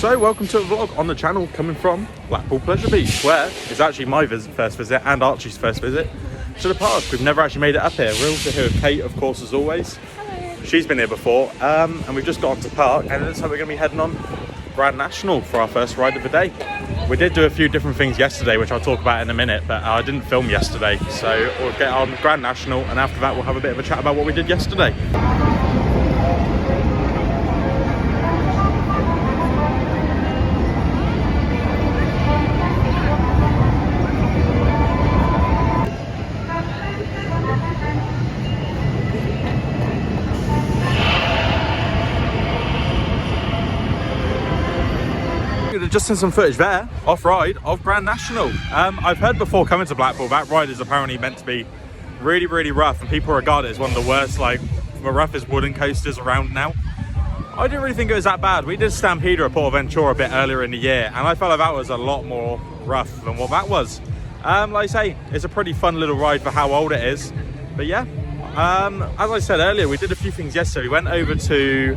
So welcome to a vlog on the channel coming from Blackpool Pleasure Beach, where it's actually my first visit and Archie's first visit to the park. We've never actually made it up here. We're also here with Kate, of course, as always. Hello. She's been here before, and we've just got onto the park, and it looks like we're going to be heading on Grand National for our first ride of the day. We did do a few different things yesterday, which I'll talk about in a minute, but I didn't film yesterday, so we'll get on Grand National, and after that we'll have a bit of a chat about what we did yesterday. Just in some footage there, off-ride of Grand National. I've heard before coming to Blackpool, that ride is apparently meant to be really, really rough, and people regard it as one of the worst, like, the roughest wooden coasters around now. I didn't really think it was that bad. We did Stampeder at Portaventura a bit earlier in the year, and I felt like that was a lot more rough than what that was. Like I say, it's a pretty fun little ride for how old it is. But yeah, as I said earlier, we did a few things yesterday. We went over to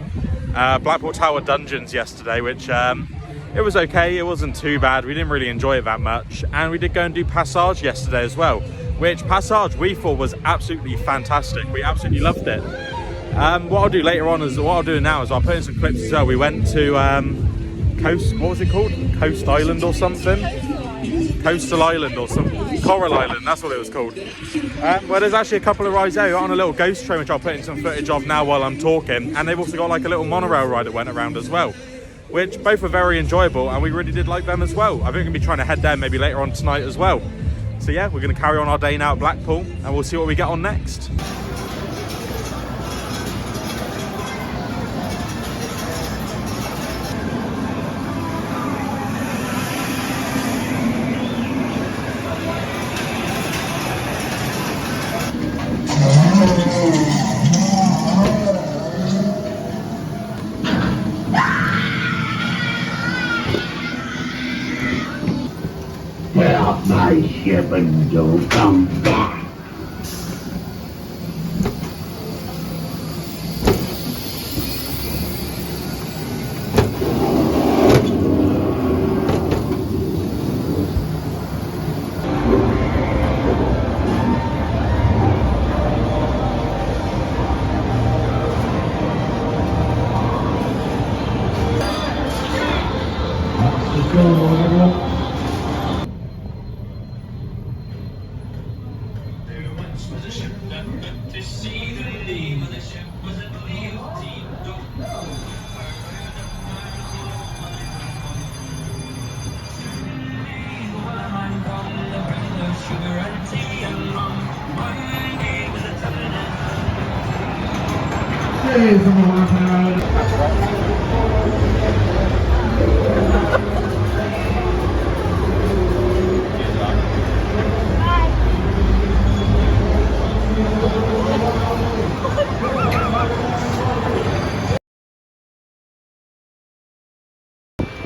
Blackpool Tower Dungeons yesterday, which it was okay, it wasn't too bad. We didn't really enjoy it that much. And we did go and do Passage yesterday as well, which Passage we thought was absolutely fantastic. We absolutely loved it. What I'll do later on is, what I'll do now is I'll put in some clips as well. We went to Coast, what was it called? Coast Island or something? Coastal Island or something. Coral Island, that's what it was called. Well, there's actually a couple of rides there. We're on a little ghost train, which I'll put in some footage of now while I'm talking. And they've also got like a little monorail ride that went around as well, which both were very enjoyable, and we really did like them as well. I think we're going to be trying to head there maybe later on tonight as well. So yeah, we're going to carry on our day now at Blackpool, and we'll see what we get on next. Get off my ship and don't come back. Let's go, to see the name of the ship was a beauty.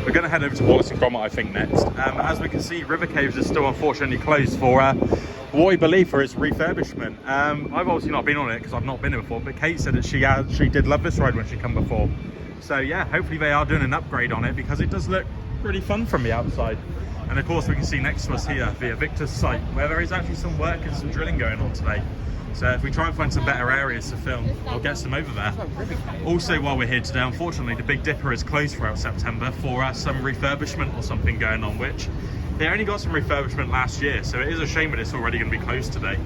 We're going to head over to Wallace and Gromit, I think, next. As we can see, River Caves is still unfortunately closed for what we believe for its refurbishment. I've obviously not been on it because I've not been here before, but Kate said that she did love this ride when she came before. So yeah, hopefully they are doing an upgrade on it, because it does look pretty fun from the outside. And of course we can see next to us here the Evictus site, where there is actually some work and some drilling going on today. So if we try and find some better areas to film, I'll get some over there. Also, while we're here today, unfortunately, the Big Dipper is closed throughout September for some refurbishment or something going on, which they only got some refurbishment last year. So it is a shame that it's already going to be closed today.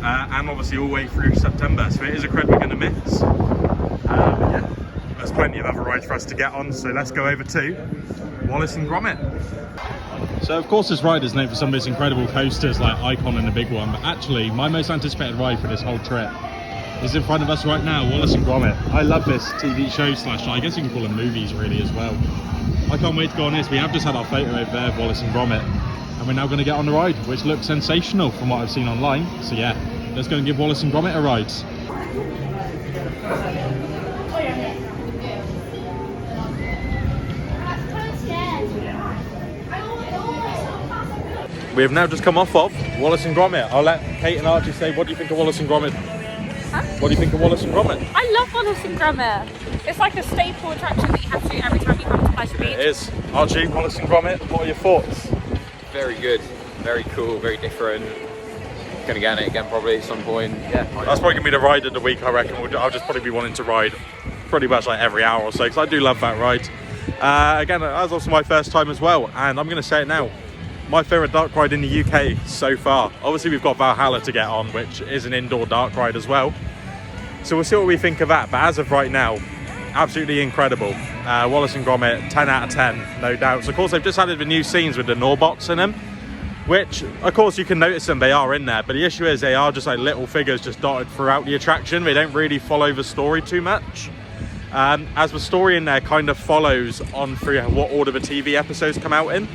And obviously all the way through September. So it is a Cred we're going to miss. Yeah, there's plenty of other rides for us to get on. So let's go over to Wallace and Gromit. So of course this ride is known for some of its incredible coasters like Icon and the big one, but actually my most anticipated ride for this whole trip is in front of us right now, Wallace and Gromit. I love this TV show slash, I guess you can call them movies really as well. I can't wait to go on this. We have just had our photo over there of Wallace and Gromit, and we're now going to get on the ride, which looks sensational from what I've seen online. So yeah, let's go and give Wallace and Gromit a ride. We have now just come off of Wallace and Gromit. I'll let Kate and Archie say, what do you think of Wallace and Gromit? Huh? What do you think of Wallace and Gromit? I love Wallace and Gromit. It's like a staple attraction that you have to do every time you come to Pleasure Beach. It is. Archie, Wallace and Gromit, what are your thoughts? Very good, very cool, very different. Gonna get on it again probably at some point. Yeah. That's probably gonna be the ride of the week, I reckon. I'll just probably be wanting to ride pretty much like every hour or so, because I do love that ride. Again, that was also my first time as well, and I'm gonna say it now. My favourite dark ride in the UK so far. Obviously we've got Valhalla to get on, which is an indoor dark ride as well. So we'll see what we think of that, but as of right now, absolutely incredible. Wallace and Gromit, 10 out of 10, no doubts. Of course, they've just added the new scenes with the Norbots in them, which, of course, you can notice them, they are in there, but the issue is they are just like little figures just dotted throughout the attraction. They don't really follow the story too much. As the story in there kind of follows on through what order the TV episodes come out in.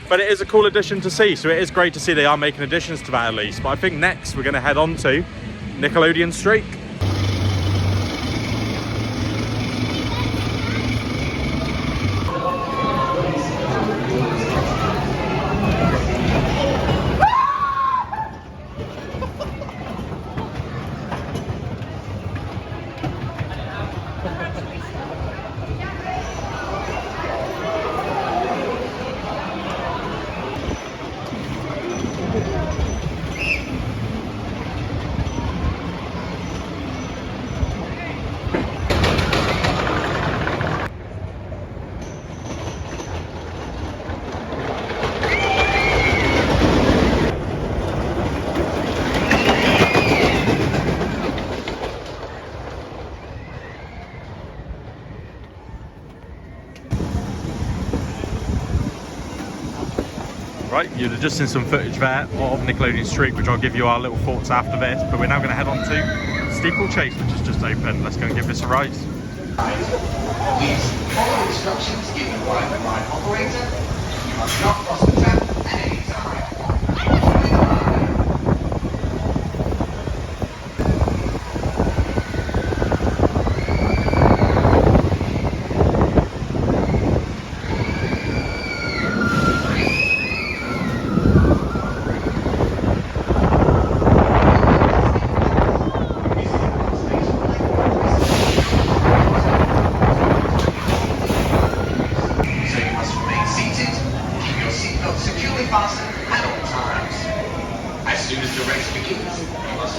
But it is a cool addition to see, so it is great to see they are making additions to that at least. But I think next we're going to head on to Nickelodeon Streak. Right, you've just seen some footage there of Nickelodeon Streak, which I'll give you our little thoughts after this, but we're now going to head on to Steeplechase, which has just opened. Let's go and give this a ride. Please follow instructions given by the ride operator. You must not cross the tap at any time.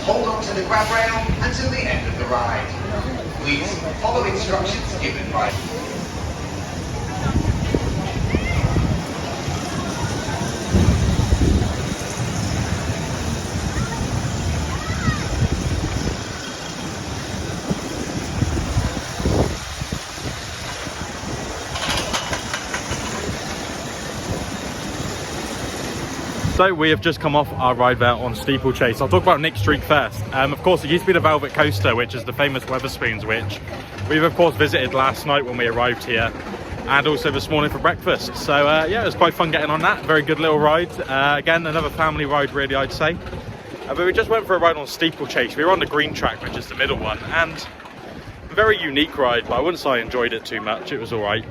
Hold on to the grab rail until the end of the ride. Please follow instructions given by... So we have just come off our ride there on Steeplechase. I'll talk about Nick Streak first. Of course, it used to be the Velvet Coaster, which is the famous Wetherspoons, which we've of course visited last night when we arrived here, and also this morning for breakfast. So yeah, it was quite fun getting on that. Very good little ride. Again, another family ride really, I'd say. But we just went for a ride on Steeplechase. We were on the green track, which is the middle one, and a very unique ride, but I wouldn't say I enjoyed it too much. It was all right.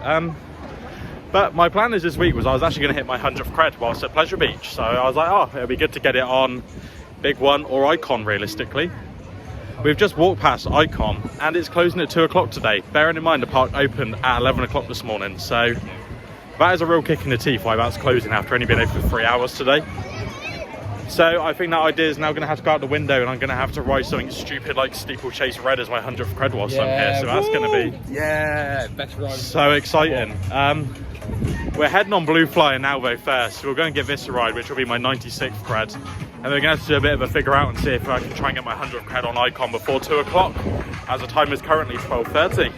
But my plan is this week was I was actually going to hit my 100th cred whilst at Pleasure Beach. So I was like, oh, it'll be good to get it on Big One or Icon realistically. We've just walked past Icon and it's closing at 2 o'clock today. Bearing in mind the park opened at 11 o'clock this morning. So that is a real kick in the teeth why that's closing after only being open for 3 hours today. So I think that idea is now going to have to go out the window and I'm going to have to ride something stupid like Steeplechase Red as my 100th cred whilst I'm here. So that's going to be best ride. So exciting. We're heading on Blue Flyer now though first. So we're going to give this a ride, which will be my 96th cred. And we're going to have to do a bit of a figure out and see if I can try and get my 100th cred on Icon before 2 o'clock, as the time is currently 12:30.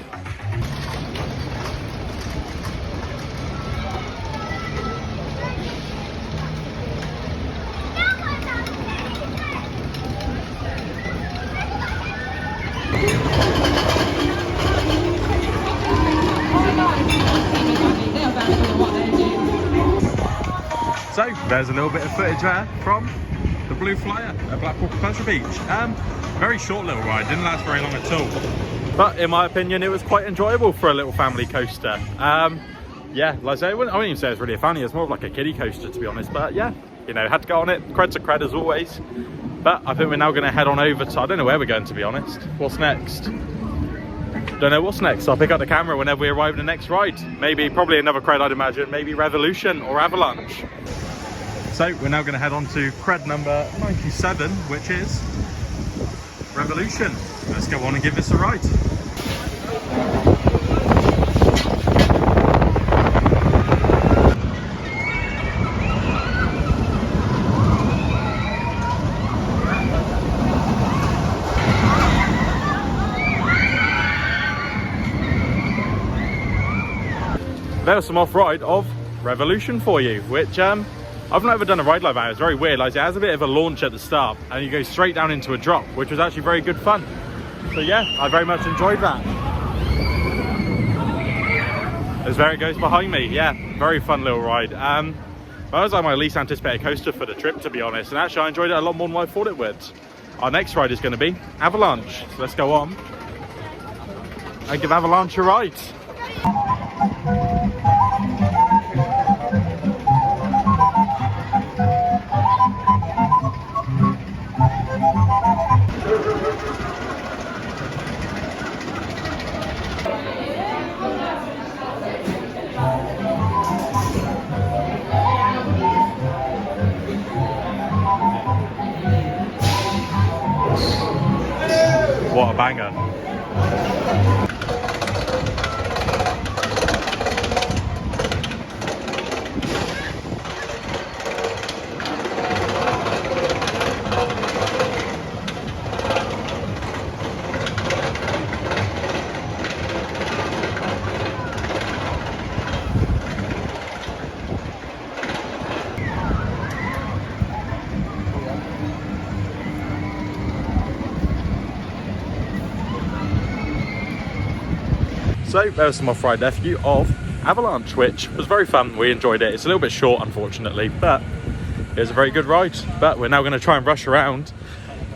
So there's a little bit of footage there from the Blue Flyer at Blackpool Pleasure Beach. Very short little ride, didn't last very long at all. But in my opinion, it was quite enjoyable for a little family coaster. Yeah, like I say, I wouldn't even say it's really a family, it's more of like a kiddie coaster to be honest. But yeah, you know, had to go on it. Cred's a cred as always. But I think we're now going to head on over to, I don't know where we're going, to be honest. What's next? Don't know what's next. I'll pick up the camera whenever we arrive at the next ride. Maybe, probably another Cred, I'd imagine. Maybe Revolution or Avalanche. So we're now going to head on to Cred number 97, which is Revolution. Let's go on and give this a ride. There's some off-ride of Revolution for you, which I've not ever done a ride like that. It's very weird. Like, it has a bit of a launch at the start and you go straight down into a drop, which was actually very good fun. So yeah, I very much enjoyed that. As there it goes behind me. Yeah, very fun little ride. That was like my least anticipated coaster for the trip, to be honest, and actually I enjoyed it a lot more than I thought it would. Our next ride is going to be Avalanche, so let's go on and give Avalanche a ride. What a banger. So there was some off-ride there for you of Avalanche, which was very fun. We enjoyed it. It's a little bit short, unfortunately, but it was a very good ride. But we're now going to try and rush around,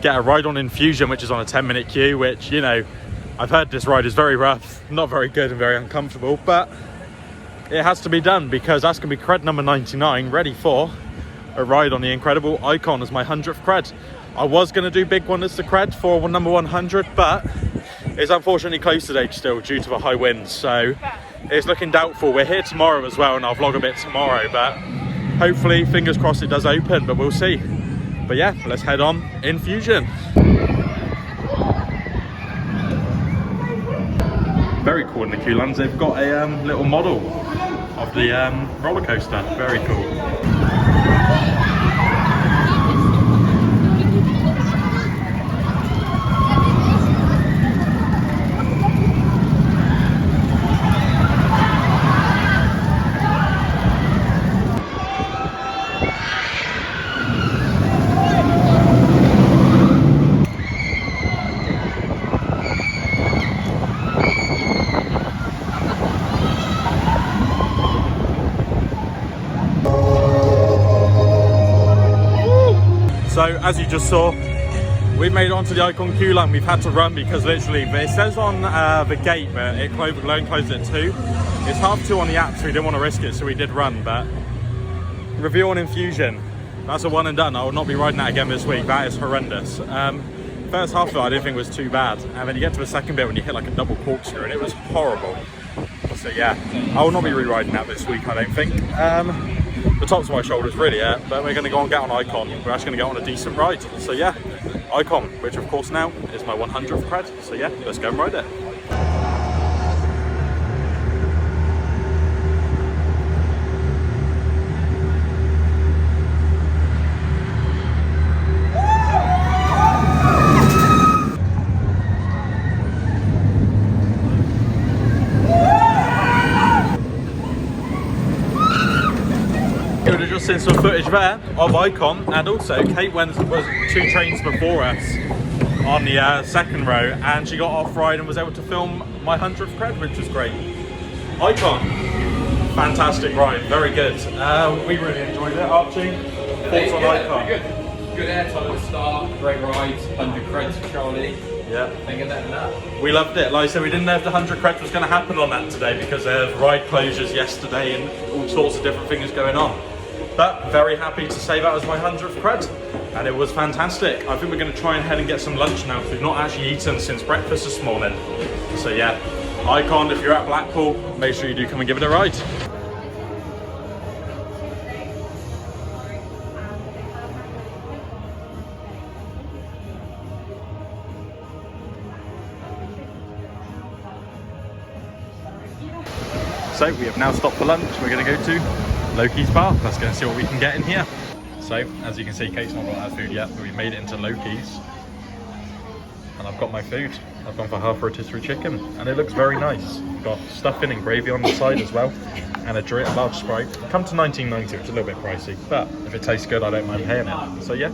get a ride on Infusion, which is on a 10-minute queue, which, you know, I've heard this ride is very rough, not very good and very uncomfortable, but it has to be done because that's going to be Cred number 99, ready for a ride on the incredible Icon as my 100th Cred. I was going to do Big One as the Cred for number 100, but it's unfortunately closed today still due to the high winds, so it's looking doubtful. We're here tomorrow as well and I'll vlog a bit tomorrow, but hopefully, fingers crossed, it does open, but we'll see. But yeah, let's head on Infusion. Very cool in the queue lands. They've got a little model of the roller coaster. Very cool. So as you just saw, we've made it onto the Icon queue line. We've had to run because literally, but it says on the gate that it closed at 2. It's 1:30 on the app, so we didn't want to risk it, so we did run. But review on Infusion, that's a one and done. I will not be riding that again this week. That is horrendous. First half of it I didn't think was too bad, and then you get to the second bit when you hit like a double corkscrew and it was horrible. So yeah, I will not be re-riding that this week, I don't think. The tops of my shoulders really hurt, but we're going to go and get on Icon. We're actually going to get on a decent ride. So yeah, Icon, which of course now is my 100th Cred. So yeah, let's go and ride it. You would have just seen some footage there of Icon, and also Kate was 2 trains before us on the second row, and she got off ride and was able to film my 100th Cred, which was great. Icon, fantastic ride, very good. We really enjoyed it. Archie, thoughts on Icon? Good airtime at the start, great rides, 100 Creds for Charlie. Yeah. Think of that and that. We loved it. Like I said, we didn't know if the 100 Creds was going to happen on that today because there's ride closures yesterday and all sorts of different things going on. But very happy to say that was my 100th cred, and it was fantastic. I think we're going to try and head and get some lunch now, because we've not actually eaten since breakfast this morning. So yeah, Icon, if you're at Blackpool, make sure you do come and give it a ride. So we have now stopped for lunch. We're going to go to Loki's bar. Let's go and see what we can get in here. So as you can see, Kate's not got her food yet, but we made it into Loki's. And I've got my food. I've gone for half rotisserie chicken, and it looks very nice. Got stuffing and gravy on the side as well, and a large Sprite. Come to $19.90, which is a little bit pricey, but if it tastes good, I don't mind paying it. So yeah,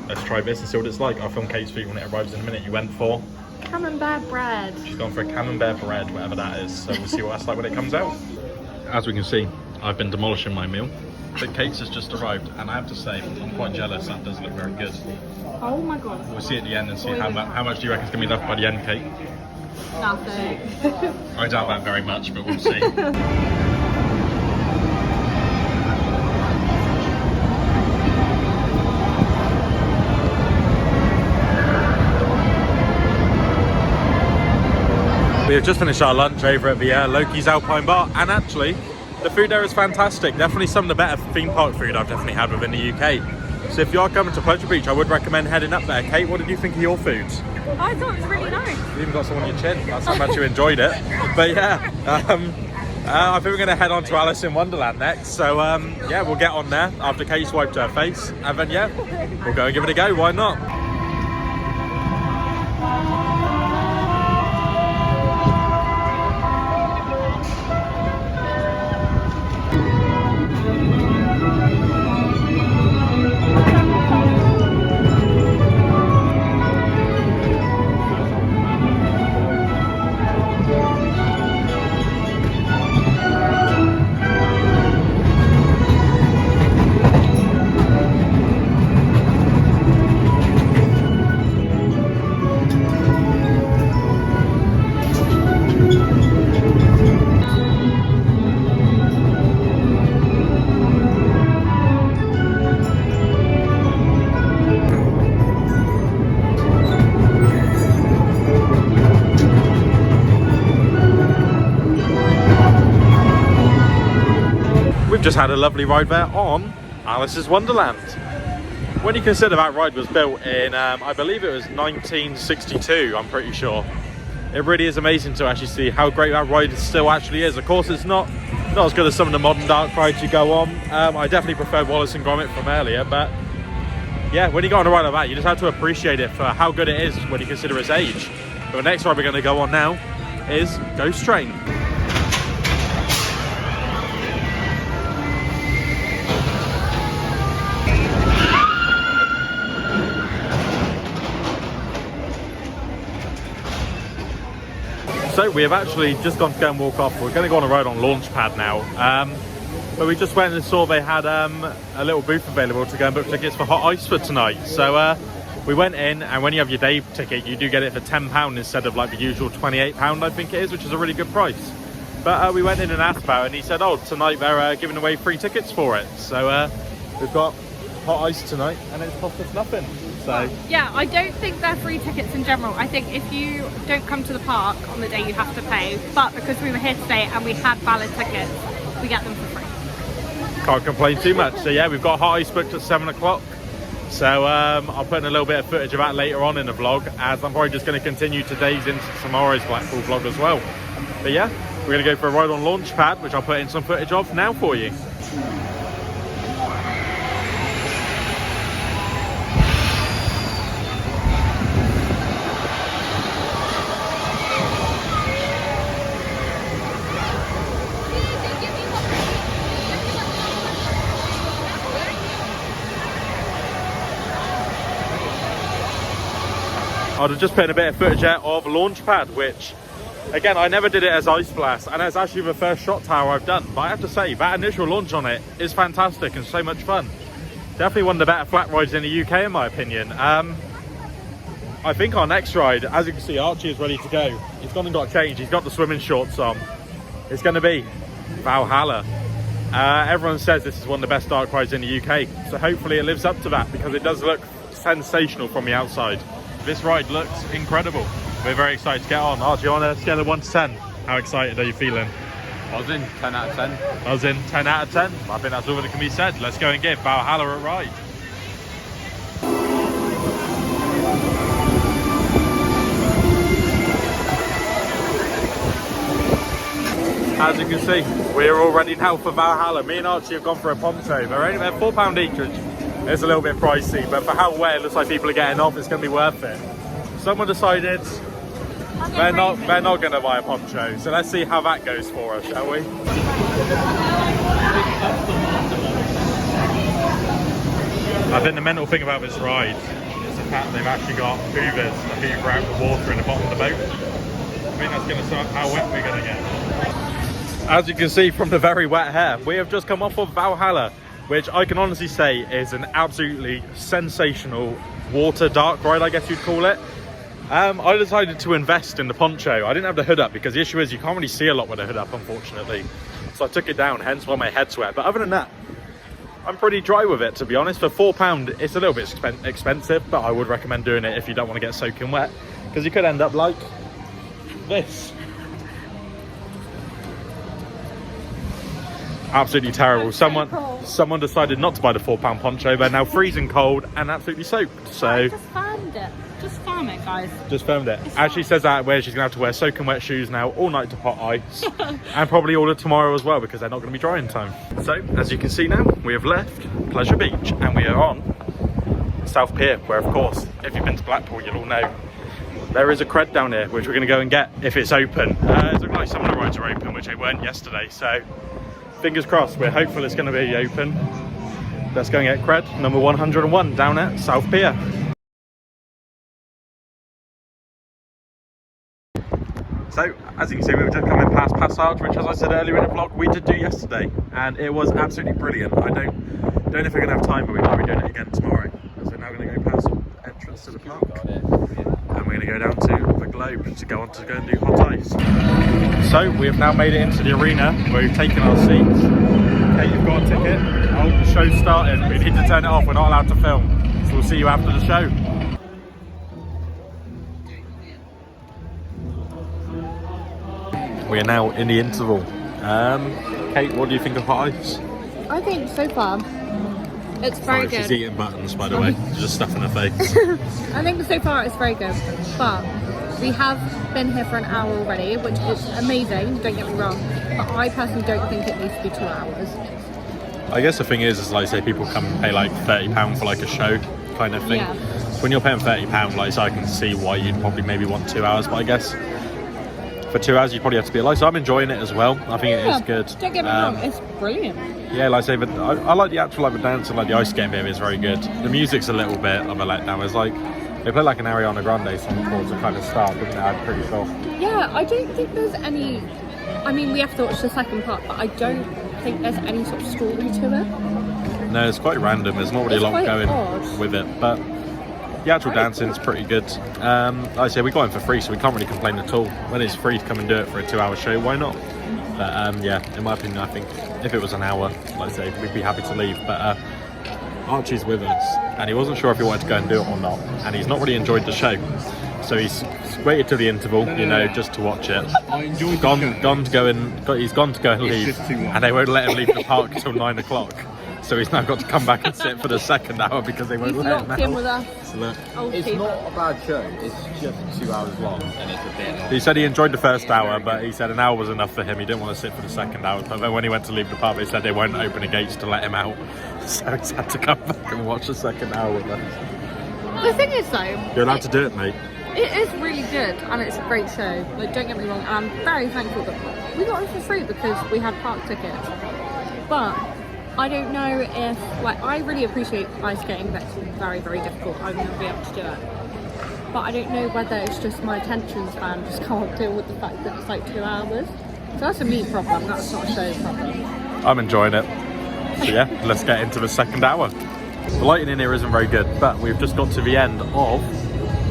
let's try this and see what it's like. I'll film Kate's food when it arrives in a minute. You went for? Camembert bread. She's gone for a camembert bread, whatever that is. So we'll see what that's like when it comes out. As we can see, I've been demolishing my meal. But Kate's has just arrived, and I have to say, I'm quite jealous. That does look very good. Oh my god. We'll see at the end and see how much do you reckon is going to be left by the end, Kate? Nothing. I doubt that very much, but we'll see. We have just finished our lunch over at the Loki's Alpine Bar, and actually, the food there is fantastic. Definitely some of the better theme park food I've definitely had within the UK. So if you are coming to Pleasure Beach, I would recommend heading up there. Kate, what did you think of your food? I thought it was really nice. You even got some on your chin. That's how much you enjoyed it. But yeah, I think we're going to head on to Alice in Wonderland next. So yeah, we'll get on there after Kate's wiped her face. And then yeah, we'll go and give it a go. Why not? Just had a lovely ride there on Alice's Wonderland. When you consider that ride was built in, I believe it was 1962, I'm pretty sure. It really is amazing to actually see how great that ride still actually is. Of course, it's not as good as some of the modern dark rides you go on. I definitely prefer Wallace and Gromit from earlier, but yeah, when you go on a ride like that, you just have to appreciate it for how good it is when you consider its age. But the next ride we're going to go on now is Ghost Train. So we have actually just gone to go and walk off. We're going to go on a ride on Launchpad now. But we just went and saw they had a little booth available to go and book tickets for Hot Ice for tonight. So we went in, and when you have your day ticket, you do get it for £10 instead of like the usual £28, I think it is, which is a really good price. But we went in and asked about it, and he said, oh, tonight they're giving away free tickets for it. So we've got Hot Ice tonight, and it's cost us nothing. So yeah, I don't think they're free tickets in general. I think if you don't come to the park on the day, you have to pay. But because we were here today and we had valid tickets, we get them for free. Can't complain too much. So yeah, we've got Hot Ice booked at 7 o'clock. So I'll put in a little bit of footage of that later on in the vlog, as I'm probably just going to continue today's into tomorrow's Blackpool vlog as well. But yeah, we're going to go for a ride on Launchpad, which I'll put in some footage of now for you. I'll just put in a bit of footage of Launchpad, which, again, I never did it as Ice Blast, and it's actually the first shot tower I've done. But I have to say, that initial launch on it is fantastic and so much fun. Definitely one of the better flat rides in the UK, in my opinion. I think our next ride, as you can see, Archie is ready to go. He's gone and got changed. He's got the swimming shorts on. It's going to be Valhalla. Everyone says this is one of the best dark rides in the UK, so hopefully it lives up to that because it does look sensational from the outside. This ride looks incredible. We're very excited to get on. Archie, on a scale of 1 to 10, how excited are you feeling? Buzzing, 10 out of 10. Buzzing, 10 out of 10. I think that's all that can be said. Let's go and give Valhalla a ride. As you can see, we're all ready now for Valhalla. Me and Archie have gone for a poncho. They're £4 each, which is a little bit pricey, but for how wet it looks like people are getting off, it's going to be worth it. Someone decided they're not going to buy a poncho, so let's see how that goes for us, shall we? I think the mental thing about this ride is the fact they've actually got hoovers to hoover out the water in the bottom of the boat. I think that's going to start how wet we're going to get. As you can see from the very wet hair, we have just come off of Valhalla, which I can honestly say is an absolutely sensational water dark ride, I guess you'd call it. I decided to invest in the poncho. I didn't have the hood up because the issue is you can't really see a lot with the hood up, unfortunately. So I took it down, hence why my head's wet. But other than that, I'm pretty dry with it, to be honest. For £4, it's a little bit expensive, but I would recommend doing it if you don't want to get soaking wet, because you could end up like this. Absolutely terrible. Someone decided not to buy the £4 poncho. They're now freezing cold and absolutely soaked. So I just found it. Just found it, guys. Just filmed it. As she says that, where she's gonna have to wear soaking wet shoes now all night to hot ice, and probably all of tomorrow as well because they're not going to be dry in time. So as you can see now, we have left Pleasure Beach and we are on South Pier, where of course, if you've been to Blackpool, you'll all know there is a Cred down here, which we're going to go and get if it's open. It looks like some of the rides are open, which they weren't yesterday. So fingers crossed. We're hopeful it's going to be open. Let's go and get Cred number 101 down at South Pier. So, as you can see, we were just coming past Passage, which, as I said earlier in the vlog, we did do yesterday, and it was absolutely brilliant. I don't know if we're going to have time, but we might be doing it again tomorrow. So we're now going to go past the entrance to the park, and we're going to go down to the Globe to go and do hot ice. So, we have now made it into the arena, where we've taken our seats. Okay, you've got a ticket. Oh, the show's starting. We need to turn it off. We're not allowed to film. So we'll see you after the show. We are now in the interval. Kate, what do you think of hot ice? I think so far it's very good. She's eating buttons, by the way. She's just stuffing her face. I think so far it's very good, but we have been here for an hour already, which is amazing, don't get me wrong, but I personally don't think it needs to be 2 hours. I guess the thing is like, say people come and pay like £30 for like a show kind of thing. Yeah. When you're paying £30, like, so I can see why you'd probably maybe want 2 hours, but I guess for 2 hours you probably have to be alive. So I'm enjoying it as well. I think it is good. Don't get me wrong, it's brilliant. Yeah, like I say, but I like the actual the dance and like the ice skating bit is very good. The music's a little bit of a letdown. It's like they play like an Ariana Grande song towards the kind of start, didn't they? I'm pretty sure. Yeah, I don't think there's any. I mean, we have to watch the second part, but I don't think there's any sort of story to it. No, it's quite random. There's not really a lot going with it, but the actual dancing's pretty good. Like I say, we got in for free, so we can't really complain at all. When it's free to come and do it for a 2 hour show, why not? But yeah, in my opinion, I think if it was an hour, like I say, we'd be happy to leave. But Archie's with us, and he wasn't sure if he wanted to go and do it or not, and he's not really enjoyed the show. So he's waited till the interval, you know, just to watch it. He's gone to go and leave, and they won't let him leave the park till 9 o'clock. So he's now got to come back and sit for the second hour because they won't let him out. In with us. It's not a bad show, it's just 2 hours long and it's a bit long. He said he enjoyed the first hour, but he said an hour was enough for him. He didn't want to sit for the second hour. But then when he went to leave the pub, they said they won't open the gates to let him out. So he's had to come back and watch the second hour with us. The thing is though, You're allowed to do it, mate. it is really good and it's a great show. Like, don't get me wrong, and I'm very thankful that we got it for free because we had park tickets. But I don't know if, like, I really appreciate ice skating, but it's very, very difficult. I will never be able to do it. But I don't know whether it's just my attention span just can't deal with the fact that it's like 2 hours. So that's a me problem, that's not a show problem. I'm enjoying it. So yeah, let's get into the second hour. The lighting in here isn't very good, but we've just got to the end of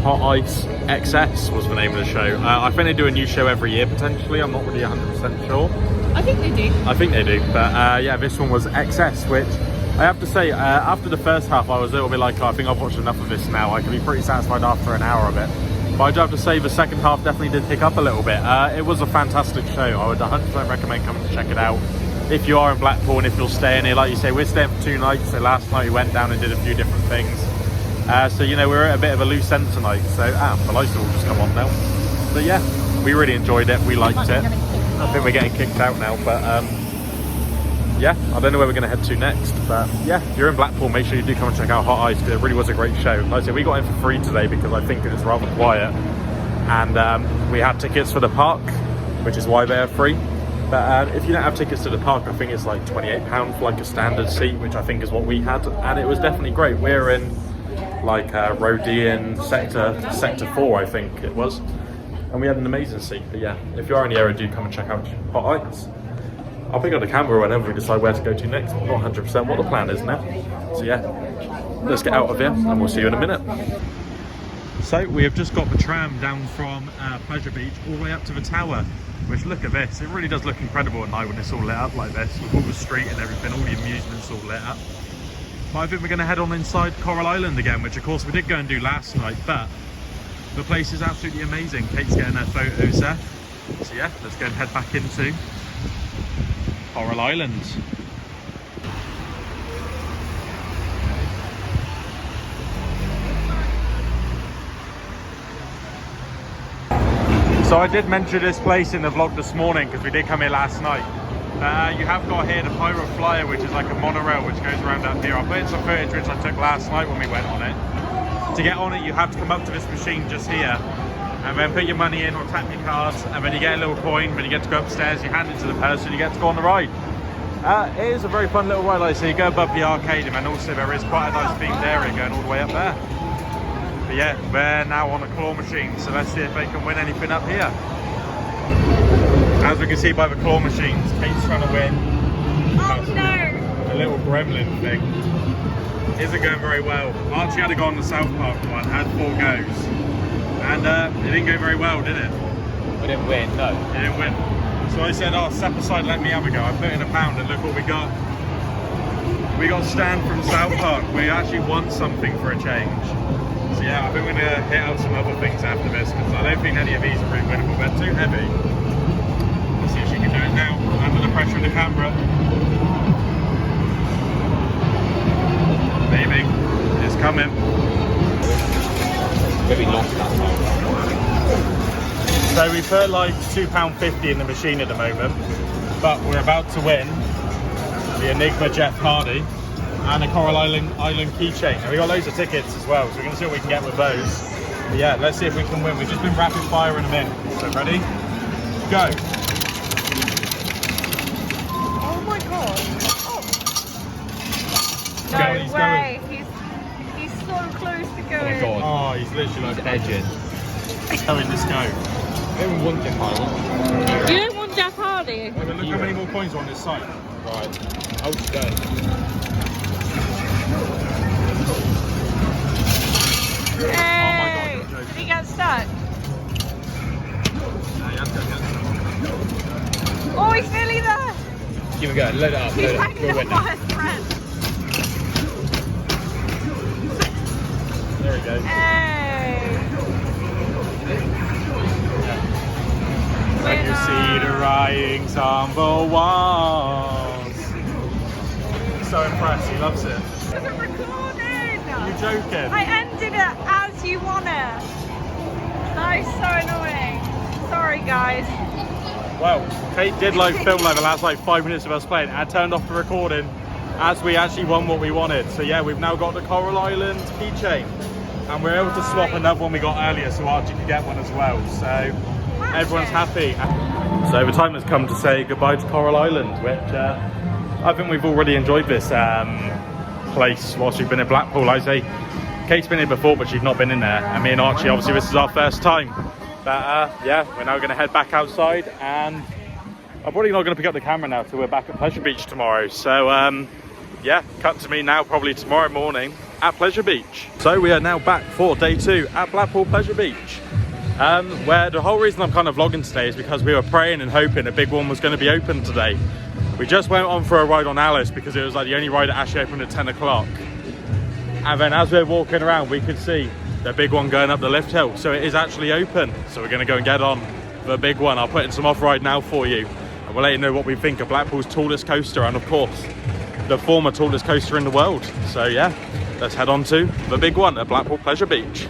Hot Ice XS was the name of the show. I think they do a new show every year potentially. I'm not really 100% sure. I think they do. I think they do, but yeah, this one was XS, which I have to say, after the first half, I was a little bit like, oh, I think I've watched enough of this now. I can be pretty satisfied after an hour of it. But I do have to say, the second half definitely did pick up a little bit. It was a fantastic show. I would 100% recommend coming to check it out. If you are in Blackpool and if you're staying here, like you say, we're staying for 2 nights. So last night we went down and did a few different things. So, you know, we're at a bit of a loose end tonight. So, the lights will just come on now. But yeah, we really enjoyed it. We liked it. I think we're getting kicked out now, but yeah, I don't know where we're going to head to next. But yeah, if you're in Blackpool, make sure you do come and check out Hot Ice, because it really was a great show. Like I said, we got in for free today because I think it was rather quiet. And we had tickets for the park, which is why they're free. But if you don't have tickets to the park, I think it's like £28 for like a standard seat, which I think is what we had. And it was definitely great. We're in like Rodian sector 4, I think it was. And we had an amazing seat. But yeah, if you are in the area, do come and check out Hot Ice. I'll pick up the camera whenever we decide where to go to next. I'm not 100% what the plan is now. So yeah, let's get out of here and we'll see you in a minute. So we have just got the tram down from Pleasure Beach all the way up to the tower, which, look at this, it really does look incredible at night when it's all lit up like this, with all the street and everything, all the amusements all lit up. But I think we're going to head on inside Coral Island again, which of course we did go and do last night, but the place is absolutely amazing. Kate's getting her photos there. So yeah, let's go and head back into Coral Island. So I did mention this place in the vlog this morning because we did come here last night. You have got here the Pirate Flyer, which is like a monorail which goes around up here. I'll put in some footage which I took last night when we went on it. To get on it, you have to come up to this machine just here and then put your money in or tap your cards, and then you get a little coin. When you get to go upstairs, you hand it to the person, you get to go on the ride. It is a very fun little ride. Like I say, you go above the arcade, and then also there is quite a nice themed area going all the way up there. But yeah, we're now on a claw machine, so let's see if they can win anything up here. As we can see by the claw machines, Kate's trying to win. Oh no! A little gremlin thing. Isn't going very well. Archie had to go on the South Park one, had 4 goes. And it didn't go very well, did it? We didn't win, no. It didn't win. So I said, oh, step aside, let me have a go. I put in £1 and look what we got. We got Stan from South Park. We actually won something for a change. So yeah, I think we're going to hit out some other things after this, because I don't think any of these are really winnable. They're too heavy. Let's see if she can do it now, under the pressure of the camera. Maybe. It's coming. Maybe lost that time. So we put like £2.50 in the machine at the moment, but we're about to win the Enigma Jeff Hardy and a Coral Island keychain. And we got loads of tickets as well, so we're going to see what we can get with those. But yeah, let's see if we can win. We've just been rapid firing them in. So ready? Go. Oh my god. Oh. No He's way. He's so close to going. Oh my god. Oh, he's literally like Edging. going, let's go. I don't even want Jeff Hardy. You don't want Jeff Hardy? Wait, but look how many more coins are on this side. Right. I'll just go. Hey! Oh my god, Did he get stuck? Oh, he's nearly there! Keep it going, load it up, He's load it up. hanging We'll on win by now. a thread. There we go. Hey! I can see the writings on the walls. He's so impressed, he loves it. It's a recording! You joking? I ended it as you want it. That is so annoying. Sorry, guys. Well, Kate did like film like the last like 5 minutes of us playing. I turned off the recording as we actually won what we wanted. So yeah, we've now got the Coral Island keychain, and we're able to swap another one we got earlier, so Archie could get one as well. So everyone's happy. So the time has come to say goodbye to Coral Island, which I think we've already enjoyed this place whilst we've been in Blackpool. I say Kate's been here before, but she's not been in there, and me and Archie, obviously this is our first time. But yeah, we're now going to head back outside, and I'm probably not going to pick up the camera now till we're back at Pleasure Beach tomorrow. So yeah, cut to me now, probably tomorrow morning. at Pleasure Beach. So we are now back for day 2 at Blackpool Pleasure Beach. Where the whole reason I'm kind of vlogging today is because we were praying and hoping a big one was going to be open today. We just went on for a ride on Alice because it was like the only ride that actually opened at 10 o'clock. And then as we were walking around, we could see the big one going up the lift hill. So it is actually open. So we're going to go and get on the big one. I'll put in some off-ride now for you. And we'll let you know what we think of Blackpool's tallest coaster. And of course, the former tallest coaster in the world. So yeah, let's head on to the big one at Blackpool Pleasure Beach.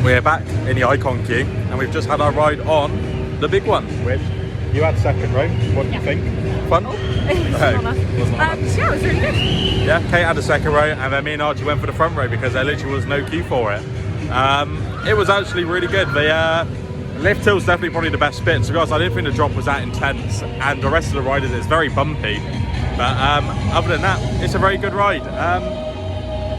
We're back in the Icon queue and we've just had our ride on the big one, which you had second row. What did you think? Fun? Yeah, it was really good. Yeah, Kate had the second row and then me and Archie went for the front row because there literally was no queue for it. It was actually really good. The lift hill's definitely probably the best bit. To be honest, I didn't think the drop was that intense and the rest of the ride is very bumpy. But other than that, it's a very good ride.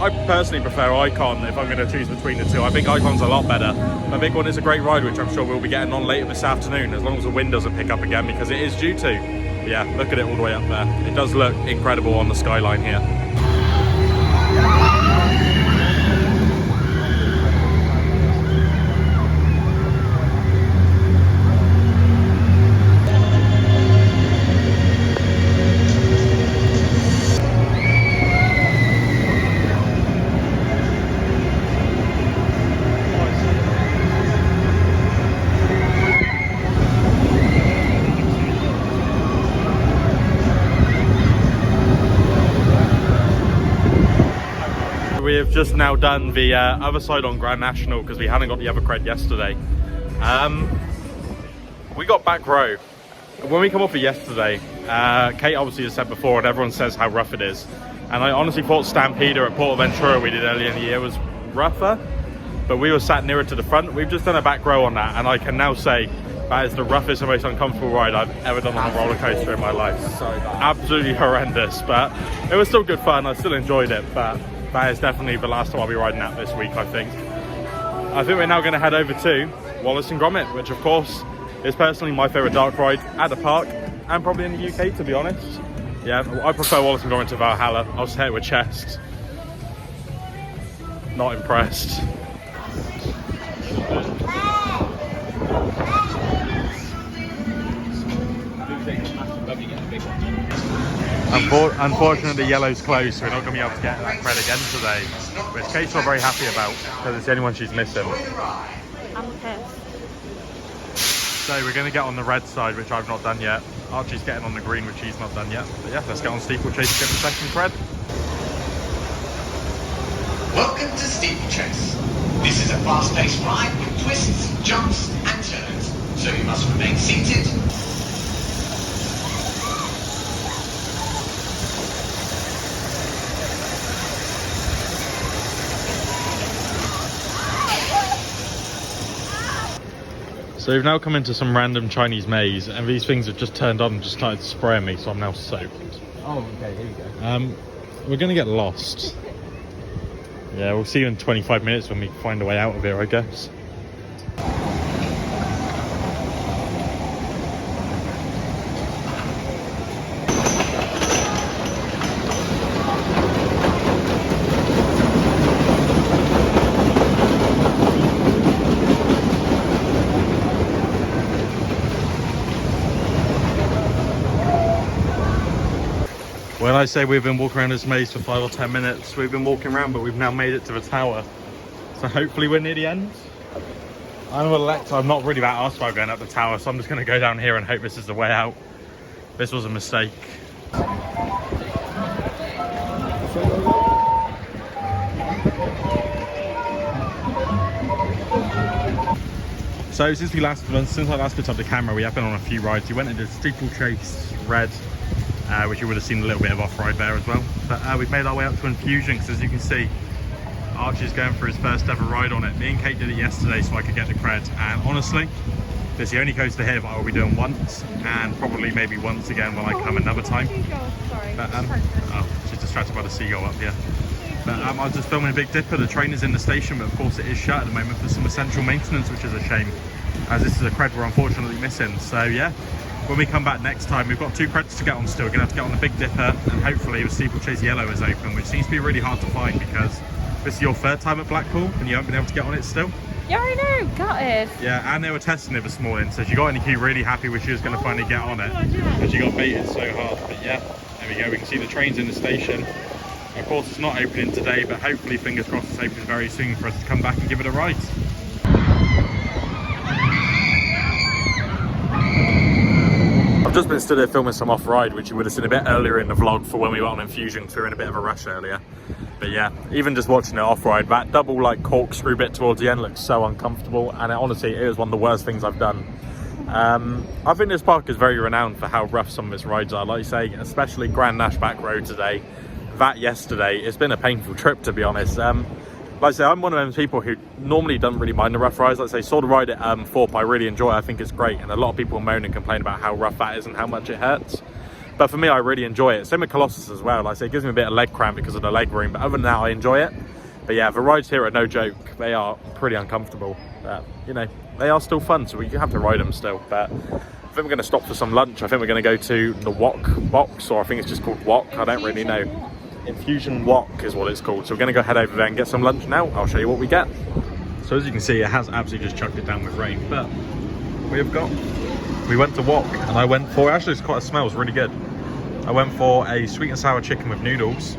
I personally prefer Icon if I'm going to choose between the two. I think Icon's a lot better. The big one is a great ride, which I'm sure we'll be getting on later this afternoon, as long as the wind doesn't pick up again, because it is due to. But yeah, look at it all the way up there. It does look incredible on the skyline here. We have just now done the other side on Grand National because we hadn't got the other Cred yesterday. We got back row. When we come off it yesterday, Kate obviously has said before and everyone says how rough it is. And I honestly thought Stampeder at Portaventura we did earlier in the year was rougher, but we were sat nearer to the front. We've just done a back row on that and I can now say that is the roughest and most uncomfortable ride I've ever done on a roller coaster in my life. So absolutely horrendous, but it was still good fun. I still enjoyed it, but that is definitely the last time I'll be riding that this week, I think. I think we're now going to head over to Wallace and Gromit, which of course is personally my favourite dark ride at the park and probably in the UK, to be honest. Yeah, I prefer Wallace and Gromit to Valhalla. I'll say it with chest. Not impressed. Unfortunately, yellow's closed, so we're not going to be able to get that Cred again today, which Kate's not very happy about because it's the only one she's missing. I'm pissed. So we're going to get on the red side, which I've not done yet. Archie's getting on the green, which he's not done yet. But yeah, let's get on Steeplechase to get the second Cred. Welcome to Steeplechase. This is a fast-paced ride with twists, jumps and turns, so you must remain seated. So we've now come into some random Chinese maze and these things have just turned on and just started spraying me, so I'm now soaked. Oh, okay, here we go. We're going to get lost. Yeah, we'll see you in 25 minutes when we find a way out of here, I guess. When I say we've been walking around this maze for 5 or 10 minutes, we've been walking around, but we've now made it to the tower. So hopefully we're near the end. I'm not really that asked about going up the tower, so I'm just going to go down here and hope this is the way out. This was a mistake. So since I last put up the camera, we have been on a few rides. We went into Steeplechase Red, which you would have seen a little bit of off-ride there as well. But we've made our way up to Infusion, because as you can see, Archie's going for his first ever ride on it. Me and Kate did it yesterday so I could get the Cred, and honestly, this is the only coaster here that I will be doing once, and probably maybe once again when I come another time. But, oh, she's distracted by the seagull up here. But I was just filming a Big Dipper. The train is in the station, but of course it is shut at the moment for some essential maintenance, which is a shame, as this is a Cred we're unfortunately missing. So yeah, when we come back next time, we've got 2 Creds to get on still. We're gonna have to get on the Big Dipper, and hopefully the Steeplechase Yellow is open, which seems to be really hard to find because this is your 3rd time at Blackpool and you haven't been able to get on it still. Yeah, I know, gutted. Yeah, and they were testing it this morning, so she got in the queue really happy when she was going to finally get on it, and she got baited so hard. But yeah, there we go, we can see the trains in the station. Of course it's not opening today, but hopefully fingers crossed it's opening very soon for us to come back and give it a ride. I've just been stood there filming some off-ride, which you would have seen a bit earlier in the vlog for when we were on Infusion, because we were in a bit of a rush earlier. But yeah, even just watching it off-ride, that double like corkscrew bit towards the end looks so uncomfortable, and honestly it was one of the worst things I've done. I think this park is very renowned for how rough some of its rides are, like you say, especially Grand Nash Back Road today. That yesterday, it's been a painful trip, to be honest. Like I say, I'm one of those people who normally doesn't really mind the rough rides. Like I say, saw the ride at Thorpe, I really enjoy it, I think it's great, and a lot of people moan and complain about how rough that is and how much it hurts. But for me, I really enjoy it. Same with Colossus as well. Like I say, it gives me a bit of leg cramp because of the leg room, but other than that, I enjoy it. But yeah, the rides here are no joke. They are pretty uncomfortable, but you know, they are still fun, so we have to ride them still. But I think we're going to stop for some lunch. I think we're going to go to the Wok Box, or I think it's just called Wok, I don't really know. Infusion Wok is what it's called. So we're going to go head over there and get some lunch now. I'll show you what we get. So as you can see, it has absolutely just chucked it down with rain, but we went to Wok, and I went for, actually it's quite, it smells really good. I went for a sweet and sour chicken with noodles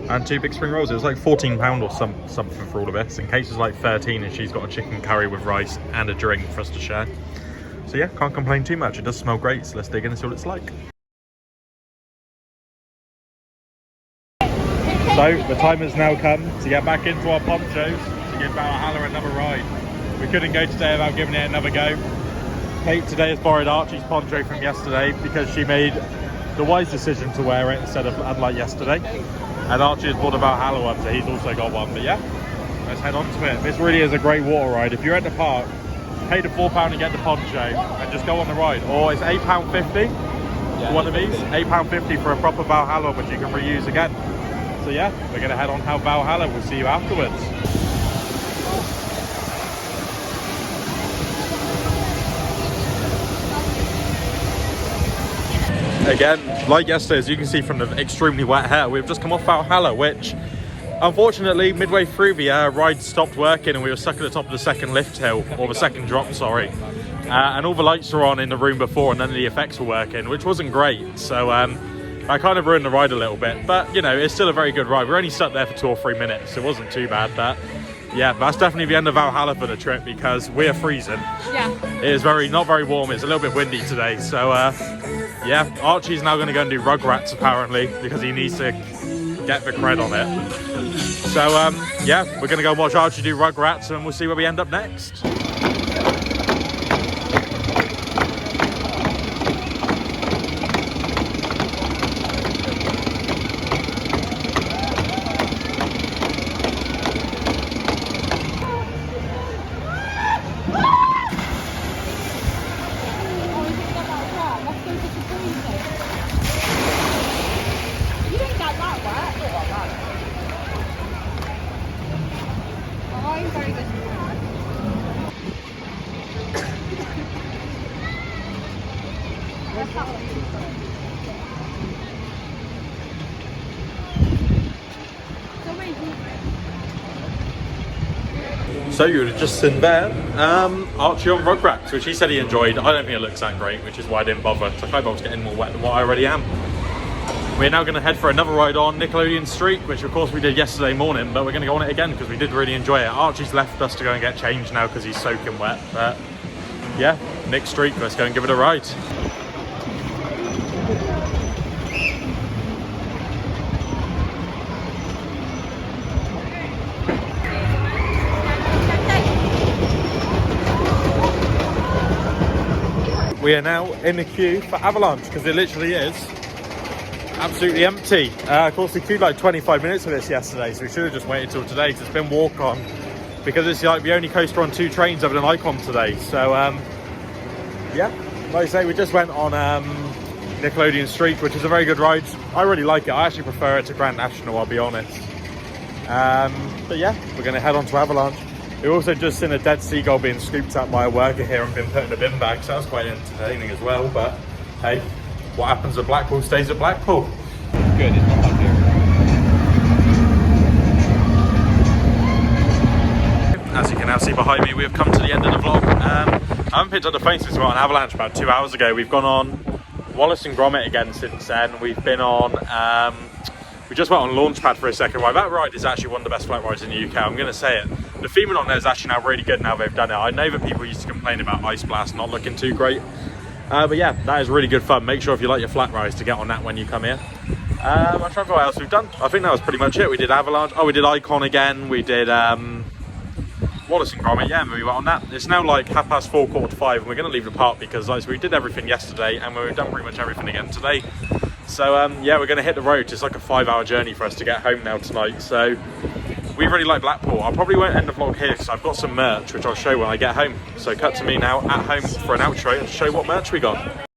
and 2 big spring rolls. It was like £14 or something for all of this. And Kate was like 13, and she's got a chicken curry with rice and a drink for us to share. So yeah, can't complain too much. It does smell great, so let's dig in and see what it's like. So the time has now come to get back into our ponchos to give Valhalla another ride. We couldn't go today without giving it another go. Kate today has borrowed Archie's poncho from yesterday because she made the wise decision to wear it instead of unlike yesterday. And Archie has bought a Valhalla one, so he's also got one. But yeah, let's head on to it. This really is a great water ride. If you're at the park, pay the £4 and get the poncho and just go on the ride. Or it's £8.50 for one of these. £8.50 for a proper Valhalla, which you can reuse again. So yeah, we're going to head on how Valhalla. We'll see you afterwards. Again, like yesterday, as you can see from the extremely wet hair, we've just come off Valhalla, which unfortunately midway through the ride stopped working, and we were stuck at the top of the second lift hill, or the second drop, sorry. And all the lights were on in the room before, and none of the effects were working, which wasn't great. So I kind of ruined the ride a little bit, but you know, it's still a very good ride. We're only stuck there for 2 or 3 minutes. It wasn't too bad, but yeah, that's definitely the end of Valhalla for the trip because we are freezing. Yeah. It is not very warm. It's a little bit windy today. So yeah, Archie's now going to go and do Rugrats apparently because he needs to get the Cred on it. So yeah, we're going to go watch Archie do Rugrats and we'll see where we end up next. So you would have just seen there, Archie on Rugrats, which he said he enjoyed. I don't think it looks that great, which is why I didn't bother. So I can't bother getting more wet than what I already am. We're now going to head for another ride on Nickelodeon Street, which of course we did yesterday morning, but we're going to go on it again because we did really enjoy it. Archie's left us to go and get changed now because he's soaking wet. But yeah, Nick Street, let's go and give it a ride. we are now in the queue for Avalanche because it literally is absolutely empty. Of course, we queued like 25 minutes for this yesterday, so we should have just waited till today because it's been walk on. Because it's like the only coaster on 2 trains other than Icon today. So, yeah, like I say, we just went on Nickelodeon Street, which is a very good ride. I really like it. I actually prefer it to Grand National, I'll be honest. But yeah, we're going to head on to Avalanche. We've also just seen a dead seagull being scooped up by a worker here and been put in a bin bag, so that's quite entertaining as well. But hey, what happens at Blackpool stays at Blackpool. Good, it's not like here. As you can now see behind me, we've come to the end of the vlog. I haven't picked up the phone since we went on Avalanche about 2 hours ago. We've gone on Wallace and Gromit again since then. We've been on, we just went on Launchpad for a second ride. That ride is actually one of the best flight rides in the UK, I'm going to say it. The theming on there is actually now really good now they've done it. I know that people used to complain about Ice Blast not looking too great. But yeah, that is really good fun. Make sure if you like your flat rides to get on that when you come here. I'm trying to think what else we've done. I think that was pretty much it. We did Avalanche. Oh, we did Icon again. We did Wallace and Gromit, yeah, and we went on that. It's now like 4:30, 4:45, and we're going to leave the park because like, we did everything yesterday and we've done pretty much everything again today. So yeah, we're going to hit the road. It's like a 5-hour journey for us to get home now tonight. So we really like Blackpool. I probably won't end the vlog here because I've got some merch which I'll show when I get home. So cut to me now at home for an outro and show what merch we got.